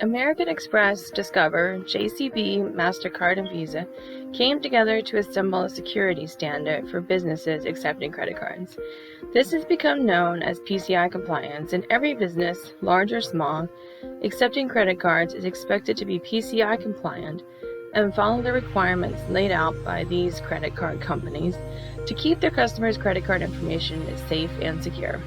American Express, Discover, JCB, MasterCard, and Visa came together to assemble a security standard for businesses accepting credit cards. This has become known as PCI Compliance, and every business, large or small, accepting credit cards is expected to be PCI compliant and follow the requirements laid out by these credit card companies to keep their customers' credit card information safe and secure.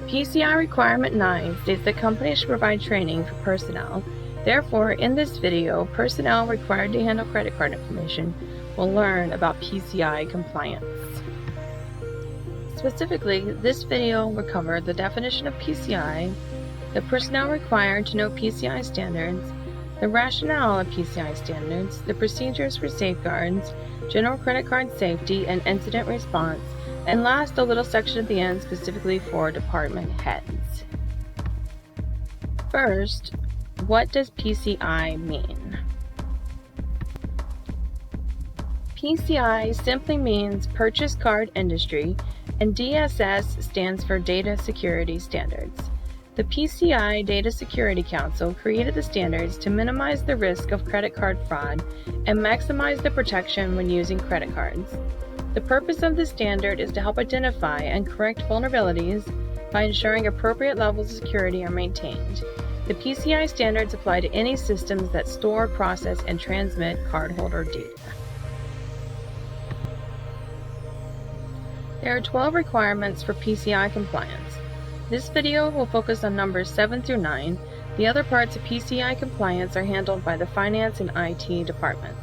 PCI Requirement 9 states that companies should provide training for personnel. Therefore, in this video, personnel required to handle credit card information will learn about PCI compliance. Specifically, this video will cover the definition of PCI, the personnel required to know PCI standards, the rationale of PCI standards, the procedures for safeguards, general credit card safety and incident response, and last, a little section at the end specifically for department heads. First, what does PCI mean? PCI simply means Purchase Card Industry, and DSS stands for Data Security Standards. The PCI Data Security Council created the standards to minimize the risk of credit card fraud and maximize the protection when using credit cards. The purpose of the standard is to help identify and correct vulnerabilities by ensuring appropriate levels of security are maintained. The PCI standards apply to any systems that store, process, and transmit cardholder data. There are 12 requirements for PCI compliance. This video will focus on numbers 7 through 9. The other parts of PCI compliance are handled by the finance and IT departments.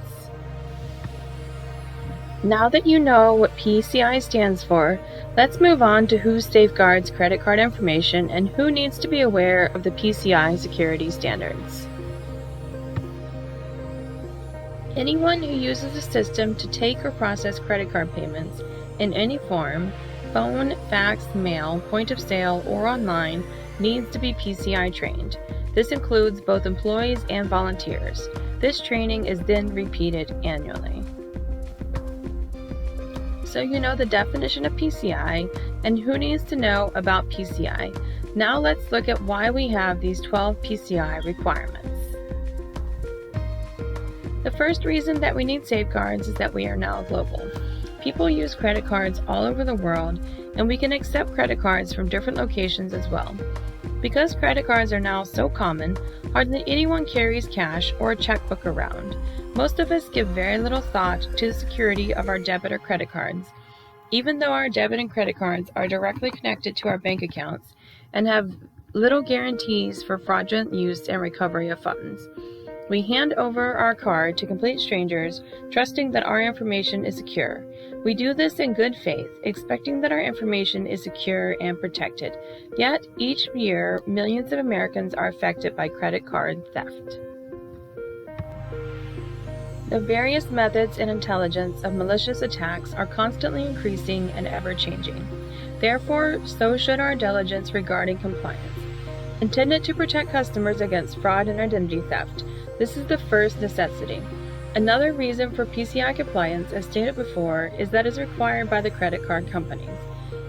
Now that you know what PCI stands for, let's move on to who safeguards credit card information and who needs to be aware of the PCI security standards. Anyone who uses a system to take or process credit card payments in any form, phone, fax, mail, point of sale, or online, needs to be PCI trained. This includes both employees and volunteers. This training is then repeated annually. So you know the definition of PCI and who needs to know about PCI. Now let's look at why we have these 12 PCI requirements. The first reason that we need safeguards is that we are now global. People use credit cards all over the world, and we can accept credit cards from different locations as well. Because credit cards are now so common, hardly anyone carries cash or a checkbook around. Most of us give very little thought to the security of our debit or credit cards. Even though our debit and credit cards are directly connected to our bank accounts and have little guarantees for fraudulent use and recovery of funds, we hand over our card to complete strangers, trusting that our information is secure. We do this in good faith, expecting that our information is secure and protected. Yet, each year, millions of Americans are affected by credit card theft. The various methods and intelligence of malicious attacks are constantly increasing and ever-changing. Therefore, so should our diligence regarding compliance. Intended to protect customers against fraud and identity theft, this is the first necessity. Another reason for PCI compliance, as stated before, is that it is required by the credit card companies.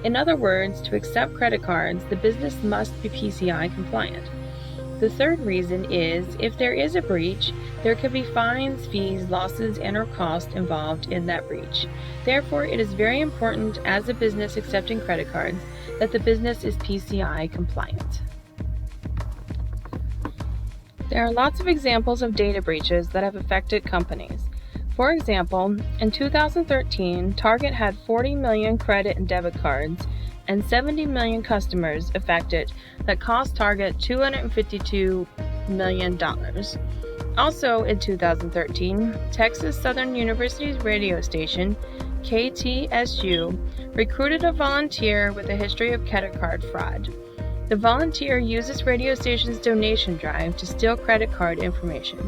In other words, to accept credit cards, the business must be PCI compliant. The third reason is, if there is a breach, there could be fines, fees, losses, and/or costs involved in that breach. Therefore, it is very important as a business accepting credit cards that the business is PCI compliant. There are lots of examples of data breaches that have affected companies. For example, in 2013, Target had 40 million credit and debit cards and 70 million customers affected that cost Target $252 million. Also in 2013, Texas Southern University's radio station, KTSU, recruited a volunteer with a history of credit card fraud. The volunteer used this radio station's donation drive to steal credit card information.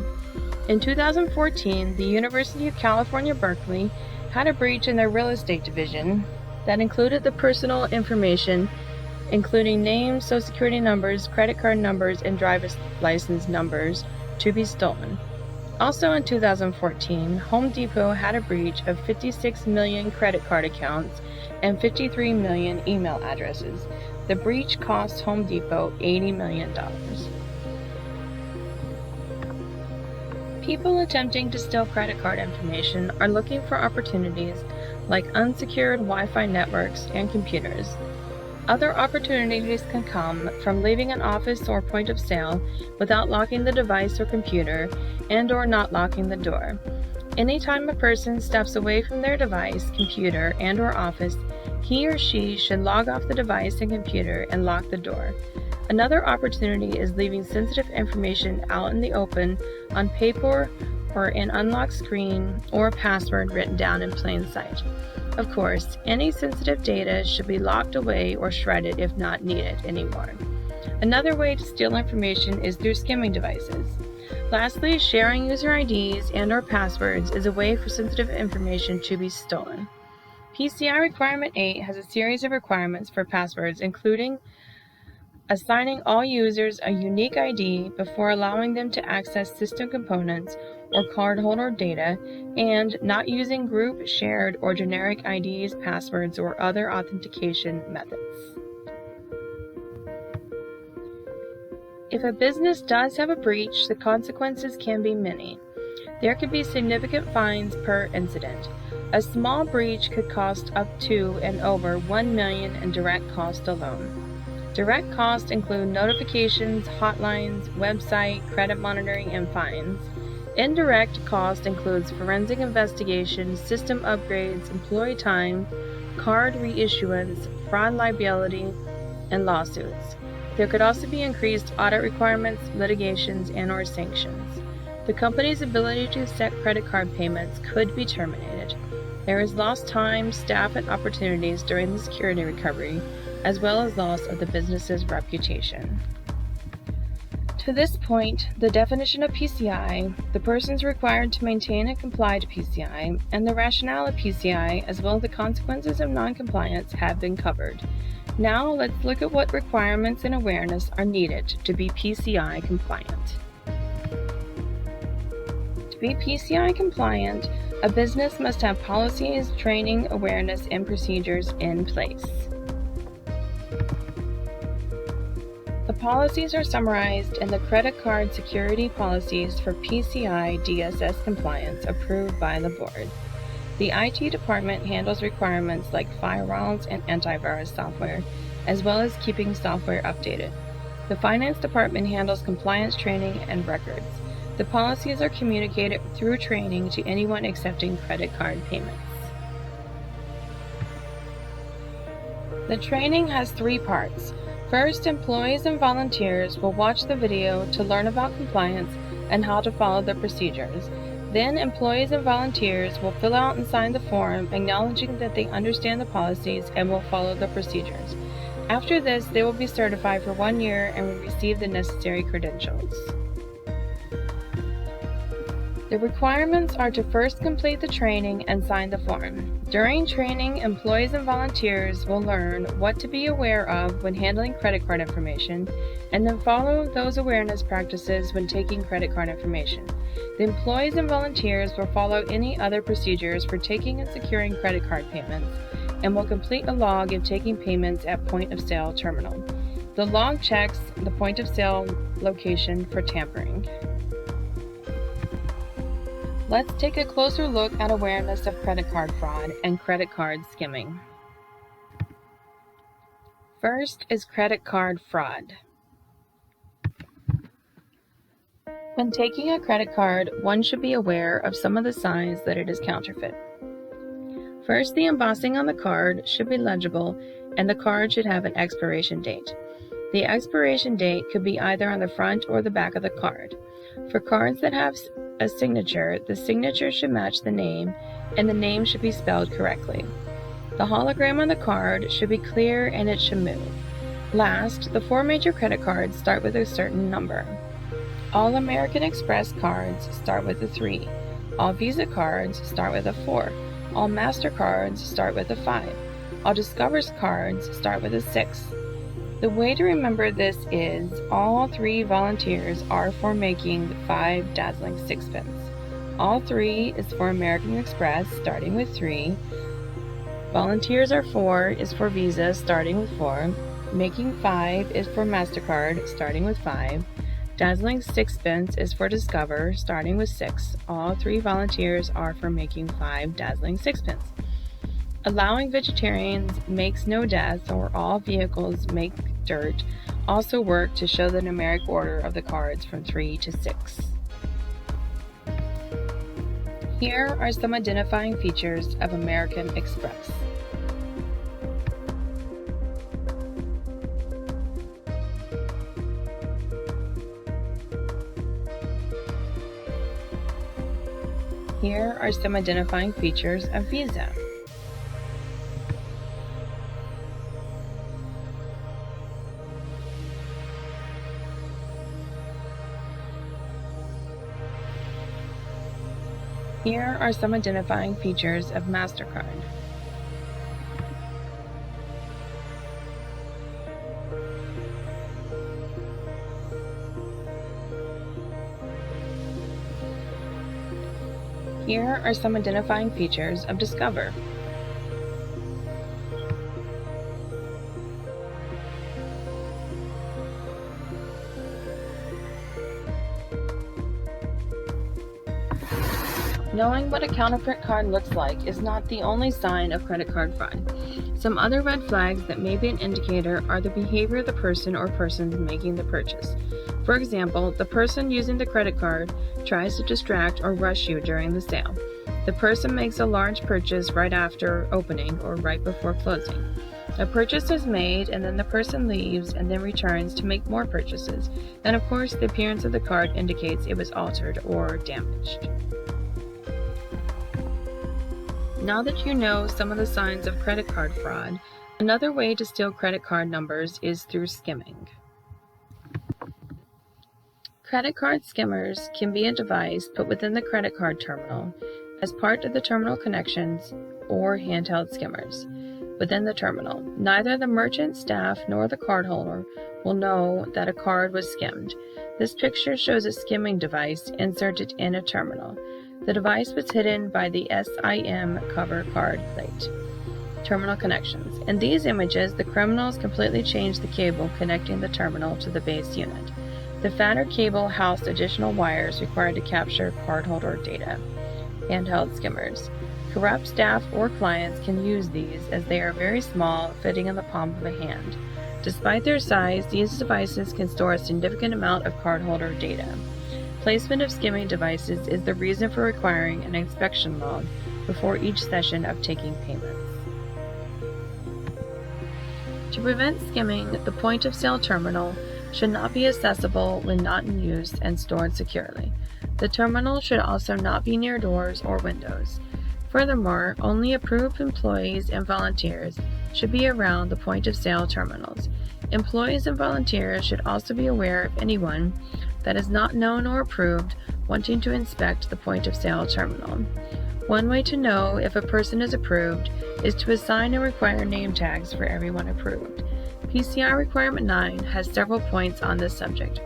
In 2014, the University of California, Berkeley had a breach in their real estate division that included the personal information, including names, social security numbers, credit card numbers, and driver's license numbers, to be stolen. Also in 2014, Home Depot had a breach of 56 million credit card accounts and 53 million email addresses. The breach cost Home Depot $80 million. People attempting to steal credit card information are looking for opportunities like unsecured Wi-Fi networks and computers. Other opportunities can come from leaving an office or point of sale without locking the device or computer and/or not locking the door. Anytime a person steps away from their device, computer, and/or office, he or she should log off the device and computer and lock the door. Another opportunity is leaving sensitive information out in the open on paper or an unlocked screen or a password written down in plain sight. Of course, any sensitive data should be locked away or shredded if not needed anymore. Another way to steal information is through skimming devices. Lastly, sharing user IDs and/or passwords is a way for sensitive information to be stolen. PCI Requirement 8 has a series of requirements for passwords, including assigning all users a unique ID before allowing them to access system components or cardholder data, and not using group, shared, or generic IDs, passwords, or other authentication methods. If a business does have a breach, the consequences can be many. There could be significant fines per incident. A small breach could cost up to and over $1 million in direct cost alone. Direct costs include notifications, hotlines, website, credit monitoring, and fines. Indirect cost includes forensic investigations, system upgrades, employee time, card reissuance, fraud liability, and lawsuits. There could also be increased audit requirements, litigations, and/or sanctions. The company's ability to accept credit card payments could be terminated. There is lost time, staff, and opportunities during the security recovery, as well as loss of the business's reputation. To this point, the definition of PCI, the persons required to maintain and comply to PCI, and the rationale of PCI, as well as the consequences of noncompliance, have been covered. Now let's look at what requirements and awareness are needed to be PCI compliant. To be PCI compliant, a business must have policies, training, awareness, and procedures in place. The policies are summarized in the Credit Card Security Policies for PCI DSS Compliance approved by the board. The IT department handles requirements like firewalls and antivirus software, as well as keeping software updated. The finance department handles compliance training and records. The policies are communicated through training to anyone accepting credit card payments. The training has 3 parts. First, employees and volunteers will watch the video to learn about compliance and how to follow the procedures. Then, employees and volunteers will fill out and sign the form acknowledging that they understand the policies and will follow the procedures. After this, they will be certified for 1 year and will receive the necessary credentials. The requirements are to first complete the training and sign the form. During training, employees and volunteers will learn what to be aware of when handling credit card information, and then follow those awareness practices when taking credit card information. The employees and volunteers will follow any other procedures for taking and securing credit card payments, and will complete a log of taking payments at point-of-sale terminal. The log checks the point-of-sale location for tampering. Let's take a closer look at awareness of credit card fraud and credit card skimming. First is credit card fraud. When taking a credit card, one should be aware of some of the signs that it is counterfeit. First, the embossing on the card should be legible, and the card should have an expiration date. The expiration date could be either on the front or the back of the card. For cards that have a signature, the signature should match the name, and the name should be spelled correctly. The hologram on the card should be clear and it should move. Last, the 4 major credit cards start with a certain number. All American Express cards start with a 3. All Visa cards start with a 4. All MasterCards start with a 5. All Discover's cards start with a 6. The way to remember this is all 3 volunteers are for making 5 dazzling sixpence. All 3 is for American Express, starting with 3. Volunteers are 4 is for Visa, starting with 4. Making 5 is for MasterCard, starting with 5. Dazzling Sixpence is for Discover, starting with 6. All 3 volunteers are for making 5 Dazzling Sixpence. Allowing Vegetarians Makes No Death, or All Vehicles Make Dirt, also work to show the numeric order of the cards from 3 to 6. Here are some identifying features of American Express. Here are some identifying features of Visa. Here are some identifying features of MasterCard. Here are some identifying features of Discover. Knowing what a counterfeit card looks like is not the only sign of credit card fraud. Some other red flags that may be an indicator are the behavior of the person or persons making the purchase. For example, the person using the credit card tries to distract or rush you during the sale. The person makes a large purchase right after opening or right before closing. A purchase is made and then the person leaves and then returns to make more purchases. And of course, the appearance of the card indicates it was altered or damaged. Now that you know some of the signs of credit card fraud, another way to steal credit card numbers is through skimming. Credit card skimmers can be a device put within the credit card terminal as part of the terminal connections or handheld skimmers within the terminal. Neither the merchant staff nor the cardholder will know that a card was skimmed. This picture shows a skimming device inserted in a terminal. The device was hidden by the SIM cover card plate. Terminal connections. In these images, the criminals completely changed the cable connecting the terminal to the base unit. The fatter cable housed additional wires required to capture cardholder data. Handheld skimmers. Corrupt staff or clients can use these as they are very small, fitting in the palm of a hand. Despite their size, these devices can store a significant amount of cardholder data. Placement of skimming devices is the reason for requiring an inspection log before each session of taking payments. To prevent skimming, the point-of-sale terminal should not be accessible when not in use and stored securely. The terminal should also not be near doors or windows. Furthermore, only approved employees and volunteers should be around the point-of-sale terminals. Employees and volunteers should also be aware of anyone that is not known or approved wanting to inspect the point-of-sale terminal. One way to know if a person is approved is to assign and require name tags for everyone approved. PCI Requirement 9 has several points on this subject.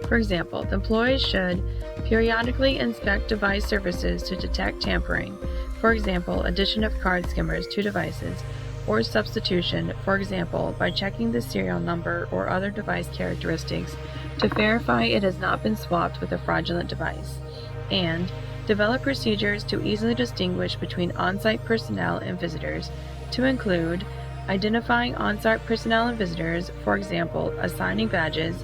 For example, the employees should periodically inspect device surfaces to detect tampering, for example, addition of card skimmers to devices, or substitution, for example, by checking the serial number or other device characteristics to verify it has not been swapped with a fraudulent device, and develop procedures to easily distinguish between on-site personnel and visitors, to include identifying on-site personnel and visitors, for example, assigning badges,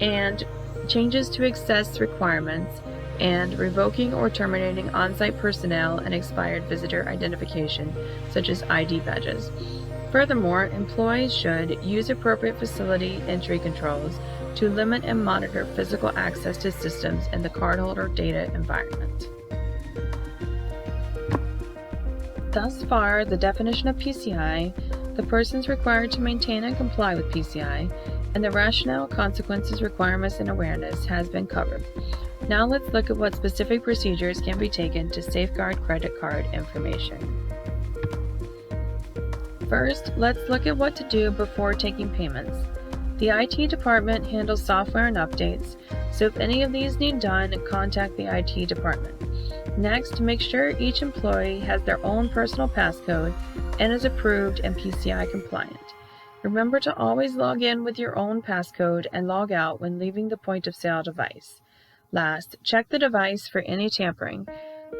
and changes to access requirements, and revoking or terminating on-site personnel and expired visitor identification, such as ID badges. Furthermore, employees should use appropriate facility entry controls to limit and monitor physical access to systems in the cardholder data environment. Thus far, the definition of PCI, the persons required to maintain and comply with PCI, and the rationale, consequences, requirements, and awareness has been covered. Now let's look at what specific procedures can be taken to safeguard credit card information. First, let's look at what to do before taking payments. The IT department handles software and updates, so if any of these need done, contact the IT department. Next, make sure each employee has their own personal passcode and is approved and PCI compliant. Remember to always log in with your own passcode and log out when leaving the point-of-sale device. Last, check the device for any tampering.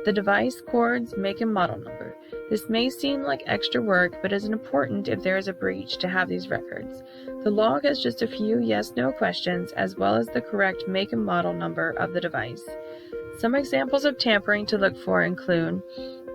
The device cords, make and model number. This may seem like extra work, but is important if there is a breach to have these records. The log has just a few yes/no questions, as well as the correct make and model number of the device. Some examples of tampering to look for include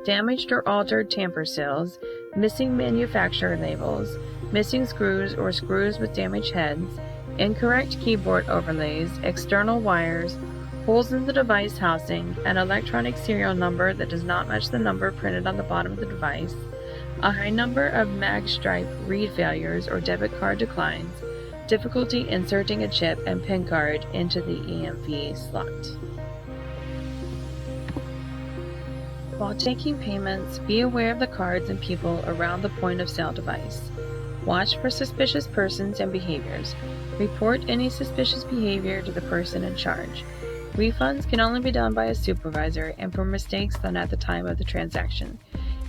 damaged or altered tamper seals, missing manufacturer labels, missing screws or screws with damaged heads, incorrect keyboard overlays, external wires, holes in the device housing, an electronic serial number that does not match the number printed on the bottom of the device, a high number of mag stripe read failures or debit card declines, difficulty inserting a chip and PIN card into the EMV slot. While taking payments, be aware of the cards and people around the point-of-sale device. Watch for suspicious persons and behaviors. Report any suspicious behavior to the person in charge. Refunds can only be done by a supervisor and for mistakes done at the time of the transaction.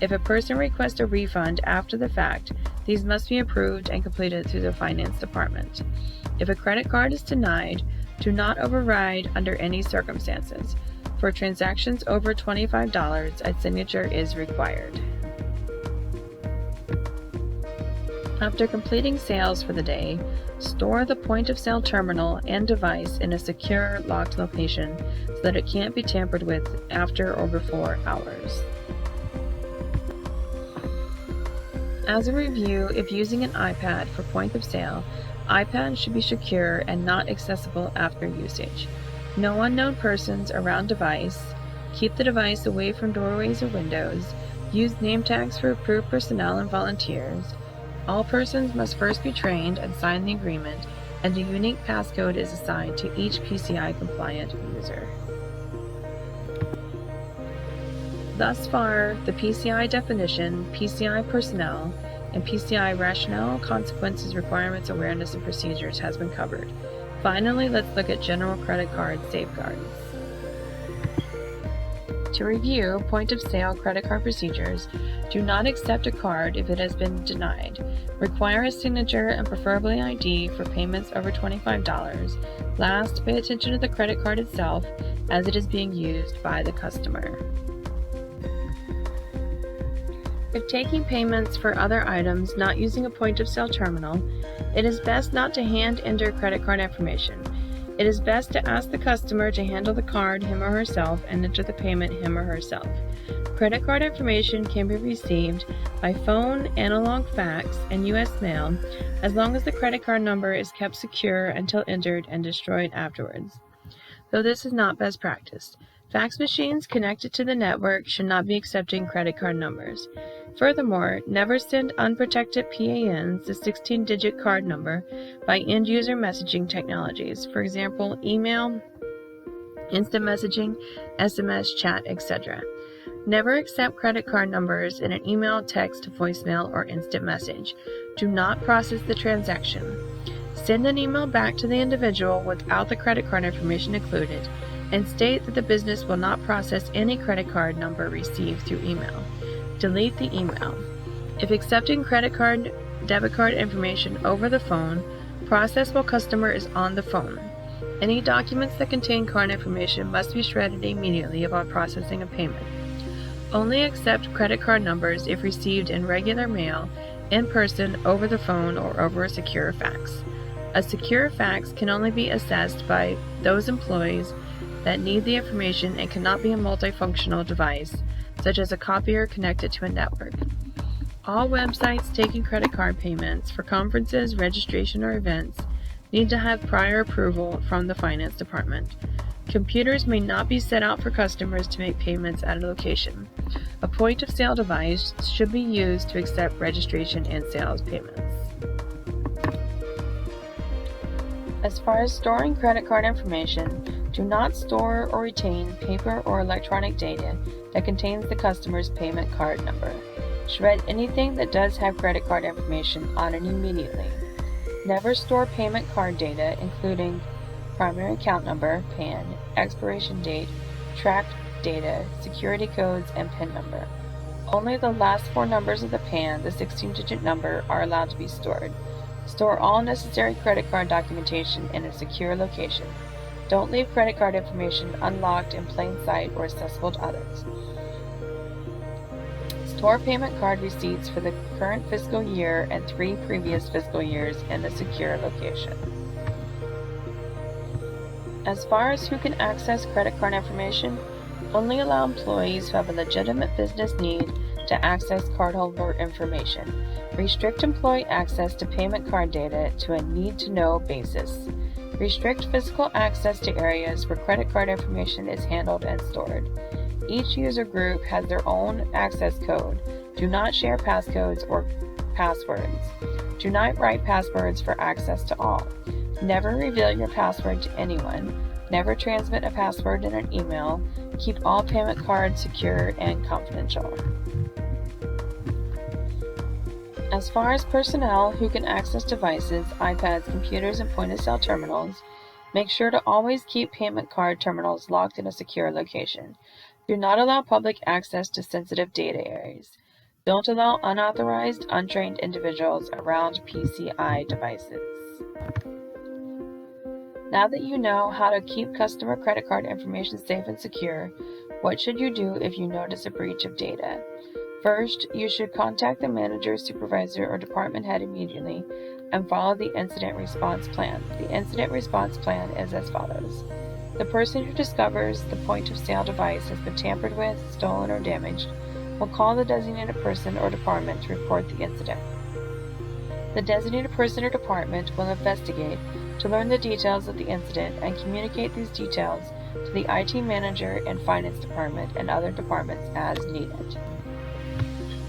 If a person requests a refund after the fact, these must be approved and completed through the finance department. If a credit card is denied, do not override under any circumstances. For transactions over $25, a signature is required. After completing sales for the day, store the point-of-sale terminal and device in a secure, locked location so that it can't be tampered with after or before hours. As a review, if using an iPad for point-of-sale, iPad should be secure and not accessible after usage. No unknown persons around device. Keep the device away from doorways or windows. Use name tags for approved personnel and volunteers. All persons must first be trained and sign the agreement, and a unique passcode is assigned to each PCI compliant user. Thus far, the PCI definition, PCI personnel, and PCI rationale, consequences, requirements, awareness, and procedures has been covered. Finally, let's look at general credit card safeguards. To review point-of-sale credit card procedures, do not accept a card if it has been denied. Require a signature and preferably ID for payments over $25. Last, pay attention to the credit card itself as it is being used by the customer. If taking payments for other items not using a point-of-sale terminal, it is best not to hand enter credit card information. It is best to ask the customer to handle the card him or herself and enter the payment him or herself. Credit card information can be received by phone, analog fax, and U.S. mail as long as the credit card number is kept secure until entered and destroyed afterwards. Though this is not best practice. Fax machines connected to the network should not be accepting credit card numbers. Furthermore, never send unprotected PANs, the 16-digit card number, by end-user messaging technologies, for example, email, instant messaging, SMS, chat, etc. Never accept credit card numbers in an email, text, voicemail, or instant message. Do not process the transaction. Send an email back to the individual without the credit card information included, and state that the business will not process any credit card number received through email. Delete the email. If accepting credit card, debit card information over the phone, process while customer is on the phone. Any documents that contain card information must be shredded immediately upon processing a payment. Only accept credit card numbers if received in regular mail, in person, over the phone, or over a secure fax. A secure fax can only be accessed by those employees that need the information and cannot be a multifunctional device, such as a copier connected to a network. All websites taking credit card payments for conferences, registration, or events need to have prior approval from the finance department. Computers may not be set out for customers to make payments at a location. A point-of-sale device should be used to accept registration and sales payments. As far as storing credit card information, do not store or retain paper or electronic data that contains the customer's payment card number. Shred anything that does have credit card information on it immediately. Never store payment card data, including primary account number, PAN, expiration date, tracked data, security codes, and PIN number. Only the last 4 numbers of the PAN, the 16-digit number, are allowed to be stored. Store all necessary credit card documentation in a secure location. Don't leave credit card information unlocked in plain sight or accessible to others. Store payment card receipts for the current fiscal year and 3 previous fiscal years in a secure location. As far as who can access credit card information, only allow employees who have a legitimate business need to access cardholder information. Restrict employee access to payment card data to a need-to-know basis. Restrict physical access to areas where credit card information is handled and stored. Each user group has their own access code. Do not share passcodes or passwords. Do not write passwords for access to all. Never reveal your password to anyone. Never transmit a password in an email. Keep all payment cards secure and confidential. As far as personnel who can access devices, iPads, computers, and point-of-sale terminals, make sure to always keep payment card terminals locked in a secure location. Do not allow public access to sensitive data areas. Don't allow unauthorized, untrained individuals around PCI devices. Now that you know how to keep customer credit card information safe and secure, what should you do if you notice a breach of data? First, you should contact the manager, supervisor, or department head immediately and follow the incident response plan. The incident response plan is as follows. The person who discovers the point-of-sale device has been tampered with, stolen, or damaged will call the designated person or department to report the incident. The designated person or department will investigate to learn the details of the incident and communicate these details to the IT manager and finance department and other departments as needed.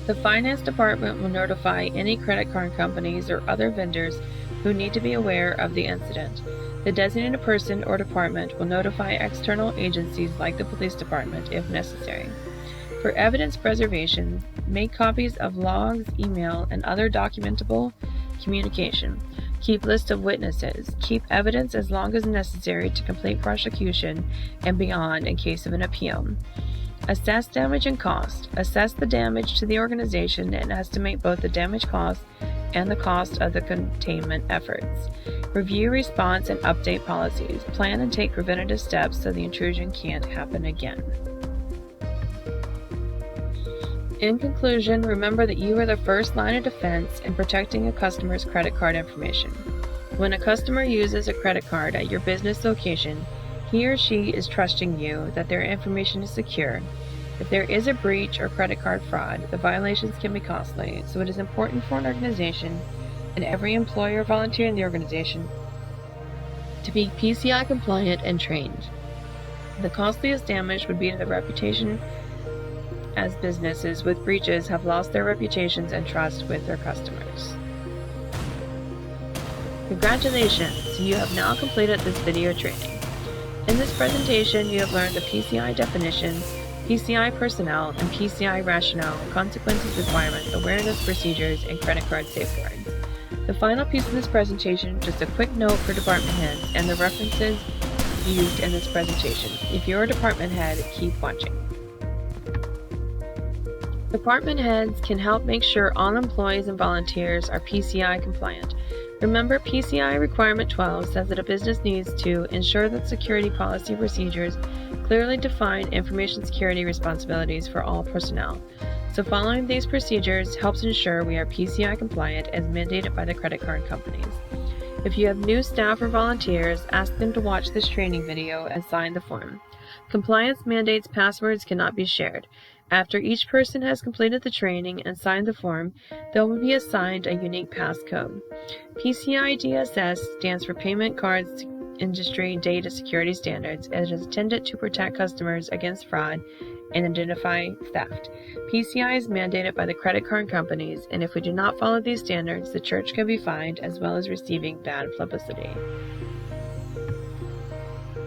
The finance department will notify any credit card companies or other vendors who need to be aware of the incident. The designated person or department will notify external agencies like the police department if necessary. For evidence preservation, make copies of logs, email, and other documentable communication. Keep lists of witnesses. Keep evidence as long as necessary to complete prosecution and beyond in case of an appeal. Assess damage and cost. Assess the damage to the organization and estimate both the damage cost and the cost of the containment efforts. Review response and update policies. Plan and take preventative steps so the intrusion can't happen again. In conclusion, remember that you are the first line of defense in protecting a customer's credit card information. When a customer uses a credit card at your business location, he or she is trusting you that their information is secure. If there is a breach or credit card fraud, the violations can be costly, so it is important for an organization and every employee or volunteer in the organization to be PCI compliant and trained. The costliest damage would be to the reputation, as businesses with breaches have lost their reputations and trust with their customers. Congratulations! You have now completed this video training. In this presentation, you have learned the PCI definition, PCI personnel, and PCI rationale, consequences, requirements, awareness, procedures, and credit card safeguards. The final piece of this presentation, just a quick note for department heads and the references used in this presentation. If you're a department head, keep watching. Department heads can help make sure all employees and volunteers are PCI compliant. Remember, PCI Requirement 12 says that a business needs to ensure that security policy procedures clearly define information security responsibilities for all personnel. So following these procedures helps ensure we are PCI compliant as mandated by the credit card companies. If you have new staff or volunteers, ask them to watch this training video and sign the form. Compliance mandates passwords cannot be shared. After each person has completed the training and signed the form, they will be assigned a unique passcode. PCI DSS stands for Payment Cards Industry Data Security Standards and is intended to protect customers against fraud and identify theft. PCI is mandated by the credit card companies, and if we do not follow these standards, the church can be fined as well as receiving bad publicity.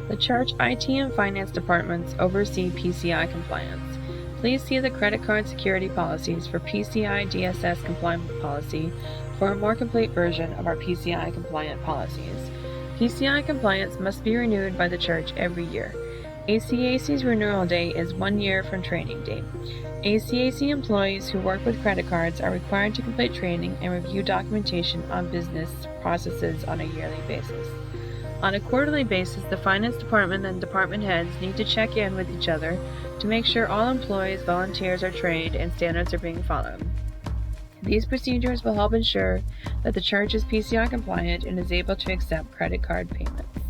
The church IT and finance departments oversee PCI compliance. Please see the credit card security policies for PCI DSS Compliance policy for a more complete version of our PCI compliant policies. PCI compliance must be renewed by the church every year. ACAC's renewal date is 1 year from training date. ACAC employees who work with credit cards are required to complete training and review documentation on business processes on a yearly basis. On a quarterly basis, the finance department and department heads need to check in with each other to make sure all employees, volunteers are trained and standards are being followed. These procedures will help ensure that the church is PCI compliant and is able to accept credit card payments.